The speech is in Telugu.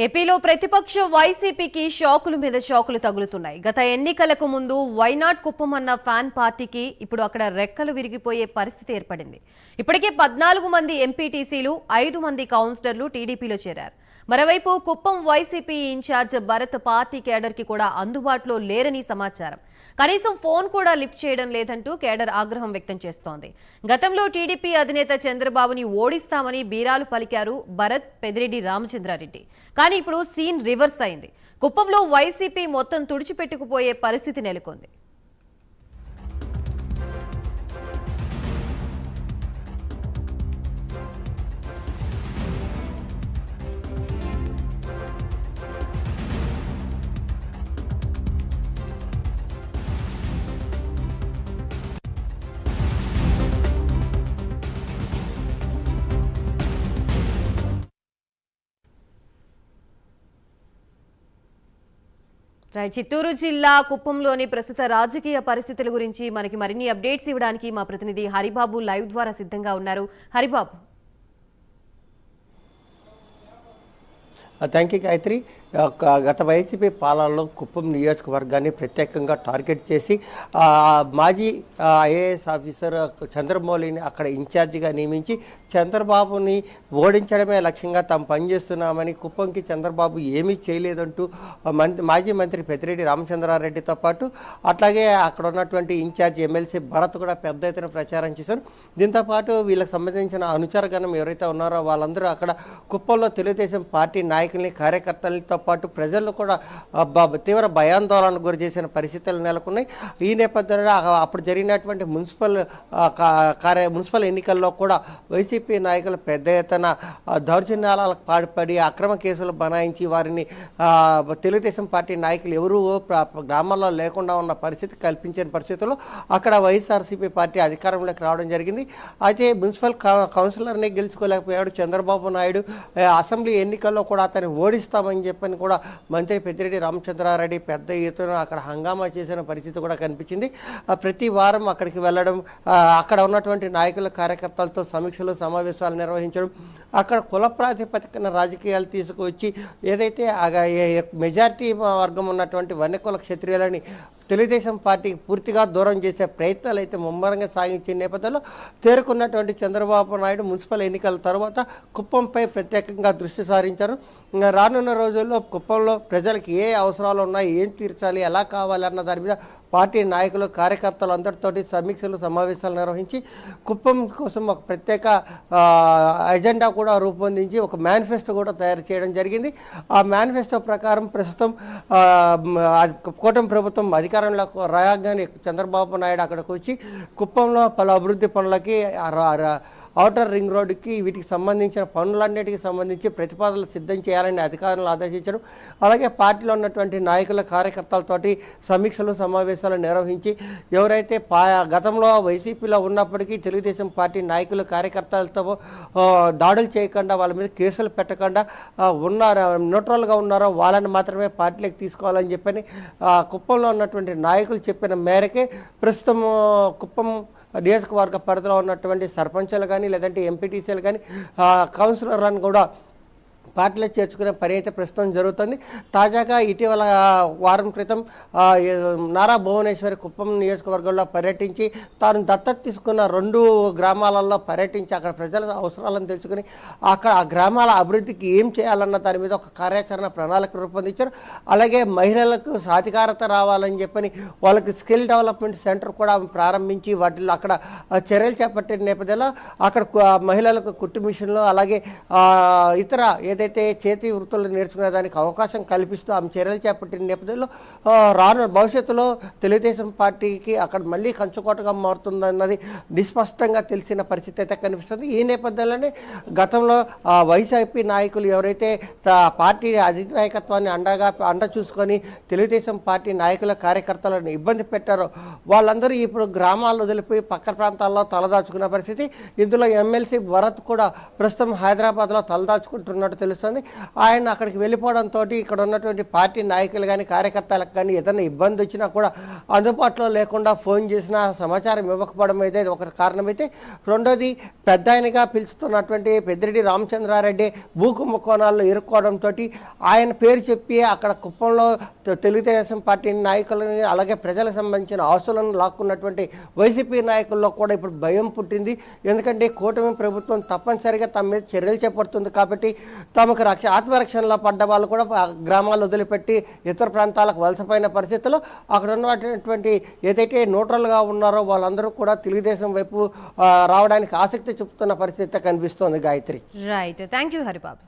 ఏపీలో ప్రతిపక్ష వైసీపీకి షాకుల మీద షాకులు తగులుతున్నాయి. గత ఎన్నికలకు ముందు వైనాట్ కుప్పం అన్న ఫ్యాన్ పార్టీకి ఇప్పుడు అక్కడ రెక్కలు విరిగిపోయే పరిస్థితి ఏర్పడింది. ఇప్పటికే 14 మంది ఎంపీటీసీలు 5 మంది కౌన్సిలర్లు టీడీపీలో చేరారు. మరోవైపు Kuppam YCP in charge Bharat party cadre కి కూడా అందుబాటులో లేరని సమాచారం. కనీసం ఫోన్ కూడా లిఫ్ట్ చేయడం లేదంటూ కేడర్ ఆగ్రహం వ్యక్తం చేస్తోంది. గతంలో టీడీపీ అధినేత చంద్రబాబుని ఓడిస్తామని బీరాలు పలికారు భరత్, పెద్దిరెడ్డి రామచంద్రారెడ్డి. కానీ ఇప్పుడు సీన్ రివర్స్ అయింది. కుప్పంలో వైసీపీ మొత్తం తుడిచిపెట్టుకుపోయే పరిస్థితి నెలకొంది. చిత్తూరు జిల్లా కుప్పంలోని ప్రస్తుత రాజకీయ పరిస్థితుల గురించి మనకి మరిన్ని అప్డేట్స్ ఇవ్వడానికి మా ప్రతినిధి హరిబాబు లైవ్ ద్వారా సిద్ధంగా ఉన్నారు. హరిబాబు. Thank you Gayatri. గత వైసీపీ పాలనలో కుప్పం నియోజకవర్గాన్ని ప్రత్యేకంగా టార్గెట్ చేసి మాజీ ఐఏఎస్ ఆఫీసర్ చంద్రమౌళిని అక్కడ ఇన్ఛార్జిగా నియమించి చంద్రబాబుని ఓడించడమే లక్ష్యంగా తాము పనిచేస్తున్నామని, కుప్పంకి చంద్రబాబు ఏమీ చేయలేదంటూ మాజీ మంత్రి పెద్దిరెడ్డి రామచంద్రారెడ్డితో పాటు అట్లాగే అక్కడ ఉన్నటువంటి ఇన్ఛార్జ్ ఎమ్మెల్సీ భరత్ కూడా పెద్ద ఎత్తున ప్రచారం చేశారు. దీంతోపాటు వీళ్ళకి సంబంధించిన అనుచరగణం ఎవరైతే ఉన్నారో వాళ్ళందరూ అక్కడ కుప్పంలో తెలుగుదేశం పార్టీ నాయకుల్ని, కార్యకర్తలతో పాటు ప్రజలు కూడా తీవ్ర భయాందోళనకు గురి చేసిన పరిస్థితులు నెలకొన్నాయి. ఈ నేపథ్యంలో అప్పుడు జరిగినటువంటి మున్సిపల్ ఎన్నికల్లో కూడా వైసీపీ నాయకులు పెద్ద ఎత్తున దౌర్జన్యాలకు పాల్పడి అక్రమ కేసులు బనాయించి వారిని తెలుగుదేశం పార్టీ నాయకులు ఎవరూ గ్రామాల్లో లేకుండా ఉన్న పరిస్థితి కల్పించిన పరిస్థితుల్లో అక్కడ వైఎస్ఆర్సీపీ పార్టీ అధికారంలోకి రావడం జరిగింది. అయితే మున్సిపల్ కౌన్సిలర్ని గెలుచుకోలేకపోయాడు చంద్రబాబు నాయుడు. అసెంబ్లీ ఎన్నికల్లో కూడా అతన్ని ఓడిస్తామని చెప్పని కూడా మంత్రి పెద్దిరెడ్డి రామచంద్రారెడ్డి పెద్ద ఎత్తున అక్కడ హంగామా చేసిన పరిస్థితి కూడా కనిపించింది. ప్రతి వారం అక్కడికి వెళ్ళడం, అక్కడ ఉన్నటువంటి నాయకుల, కార్యకర్తలతో సమీక్షలు, సమావేశాలు నిర్వహించడం, అక్కడ కుల ప్రాతిపదికన రాజకీయాలు తీసుకువచ్చి ఏదైతే మెజారిటీ వర్గం ఉన్నటువంటి వన్యకుల క్షత్రియులని తెలుగుదేశం పార్టీకి పూర్తిగా దూరం చేసే ప్రయత్నాలు అయితే ముమ్మరంగా సాగించే నేపథ్యంలో తేరుకున్నటువంటి చంద్రబాబు నాయుడు మున్సిపల్ ఎన్నికల తర్వాత కుప్పంపై ప్రత్యేకంగా దృష్టి సారించారు. రానున్న రోజుల్లో కుప్పంలో ప్రజలకు ఏ అవసరాలు ఉన్నాయి, ఏం తీర్చాలి, ఎలా కావాలి అన్న దాని మీద పార్టీ నాయకులు, కార్యకర్తలు అందరితోటి సమీక్షలు, సమావేశాలు నిర్వహించి కుప్పం కోసం ఒక ప్రత్యేక ఎజెండా కూడా రూపొందించి ఒక మేనిఫెస్టో కూడా తయారు చేయడం జరిగింది. ఆ మేనిఫెస్టో ప్రకారం ప్రస్తుతం కూటమి ప్రభుత్వం అధికారంలోకి రాగానే చంద్రబాబు నాయుడు అక్కడికి వచ్చి కుప్పంలో పలు అభివృద్ధి పనులకి, ఔటర్ రింగ్ రోడ్డుకి, వీటికి సంబంధించిన పనులన్నిటికీ సంబంధించి ప్రతిపాదనలు సిద్ధం చేయాలని అధికారులను ఆదేశించడం, అలాగే పార్టీలో ఉన్నటువంటి నాయకుల, కార్యకర్తలతోటి సమీక్షలు, సమావేశాలు నిర్వహించి ఎవరైతే గతంలో వైసీపీలో ఉన్నప్పటికీ తెలుగుదేశం పార్టీ నాయకులు, కార్యకర్తలతో దాడులు చేయకుండా, వాళ్ళ మీద కేసులు పెట్టకుండా న్యూట్రల్గా ఉన్నారో వాళ్ళని మాత్రమే పార్టీలోకి తీసుకోవాలని చెప్పని కుప్పంలో ఉన్నటువంటి నాయకులు చెప్పిన మేరకే ప్రస్తుతం కుప్పం నియోజకవర్గ పరిధిలో ఉన్నటువంటి సర్పంచులు కానీ, లేదంటే ఎంపీటీసీలు కానీ, కౌన్సిలర్లను కూడా పార్టీలో చేర్చుకునే పని అయితే ప్రస్తుతం జరుగుతుంది. తాజాగా ఇటీవల వారం క్రితం నారా భువనేశ్వరి కుప్పం నియోజకవర్గంలో పర్యటించి తాను దత్తత తీసుకున్న 2 గ్రామాలలో పర్యటించి అక్కడ ప్రజల అవసరాలను తెలుసుకుని అక్కడ ఆ గ్రామాల అభివృద్ధికి ఏం చేయాలన్న దాని మీద ఒక కార్యాచరణ ప్రణాళిక రూపొందించారు. అలాగే మహిళలకు సాధికారత రావాలని చెప్పని వాళ్ళకి స్కిల్ డెవలప్మెంట్ సెంటర్ కూడా ప్రారంభించి వాటిల్లో అక్కడ చర్యలు చేపట్టిన నేపథ్యంలో అక్కడ మహిళలకు కుట్టు మిషన్లు, అలాగే ఇతర ఏదైతే చేతి వృత్తులు నేర్చుకునే దానికి అవకాశం కల్పిస్తూ ఆమె చర్యలు చేపట్టిన నేపథ్యంలో రానున్న భవిష్యత్తులో తెలుగుదేశం పార్టీకి అక్కడ మళ్ళీ కంచుకోటగా మారుతుందన్నది నిస్పష్టంగా తెలిసిన పరిస్థితి అయితే కనిపిస్తుంది. ఈ నేపథ్యంలోనే గతంలో వైసీపీ నాయకులు ఎవరైతే పార్టీ అధినాయకత్వాన్ని అండ చూసుకొని తెలుగుదేశం పార్టీ నాయకుల, కార్యకర్తలను ఇబ్బంది పెట్టారో వాళ్ళందరూ ఇప్పుడు గ్రామాల్లో వదిలిపోయి పక్క ప్రాంతాల్లో తలదాచుకున్న పరిస్థితి. ఇందులో ఎమ్మెల్సీ భరత్ కూడా ప్రస్తుతం హైదరాబాద్లో తలదాచుకుంటున్నట్టు తెలుస్తుంది. తెలుస్తుంది. ఆయన అక్కడికి వెళ్ళిపోవడంతో ఇక్కడ ఉన్నటువంటి పార్టీ నాయకులు కానీ కార్యకర్తలకు కానీ ఏదైనా ఇబ్బంది వచ్చినా కూడా అందుబాటులో లేకుండా ఫోన్ చేసినా సమాచారం ఇవ్వకపోవడం అయితే ఒక కారణమైతే, రెండోది పెద్ద ఆయనగా పిలుస్తున్నటువంటి పెద్దిరెడ్డి రామచంద్రారెడ్డి భూ కుంభకోణాల్లో ఇరుక్కోవడంతో ఆయన పేరు చెప్పి అక్కడ కుప్పంలో తెలుగుదేశం పార్టీ నాయకులని అలాగే ప్రజలకు సంబంధించిన ఆస్తులను లాక్కున్నటువంటి వైసీపీ నాయకుల్లో కూడా ఇప్పుడు భయం పుట్టింది. ఎందుకంటే కూటమి ప్రభుత్వం తప్పనిసరిగా తమ మీద చర్యలు చేపడుతుంది కాబట్టి తమకు ఆత్మరక్షణలో పడ్డ వాళ్ళు కూడా గ్రామాలు వదిలిపెట్టి ఇతర ప్రాంతాలకు వలసపోయిన పరిస్థితుల్లో అక్కడ ఉన్నటువంటి ఏదైతే న్యూట్రల్గా ఉన్నారో వాళ్ళందరూ కూడా తెలుగుదేశం వైపు రావడానికి ఆసక్తి చూపుతున్న పరిస్థితి కనిపిస్తోంది. Gayatri. Right, thank you Haribabu.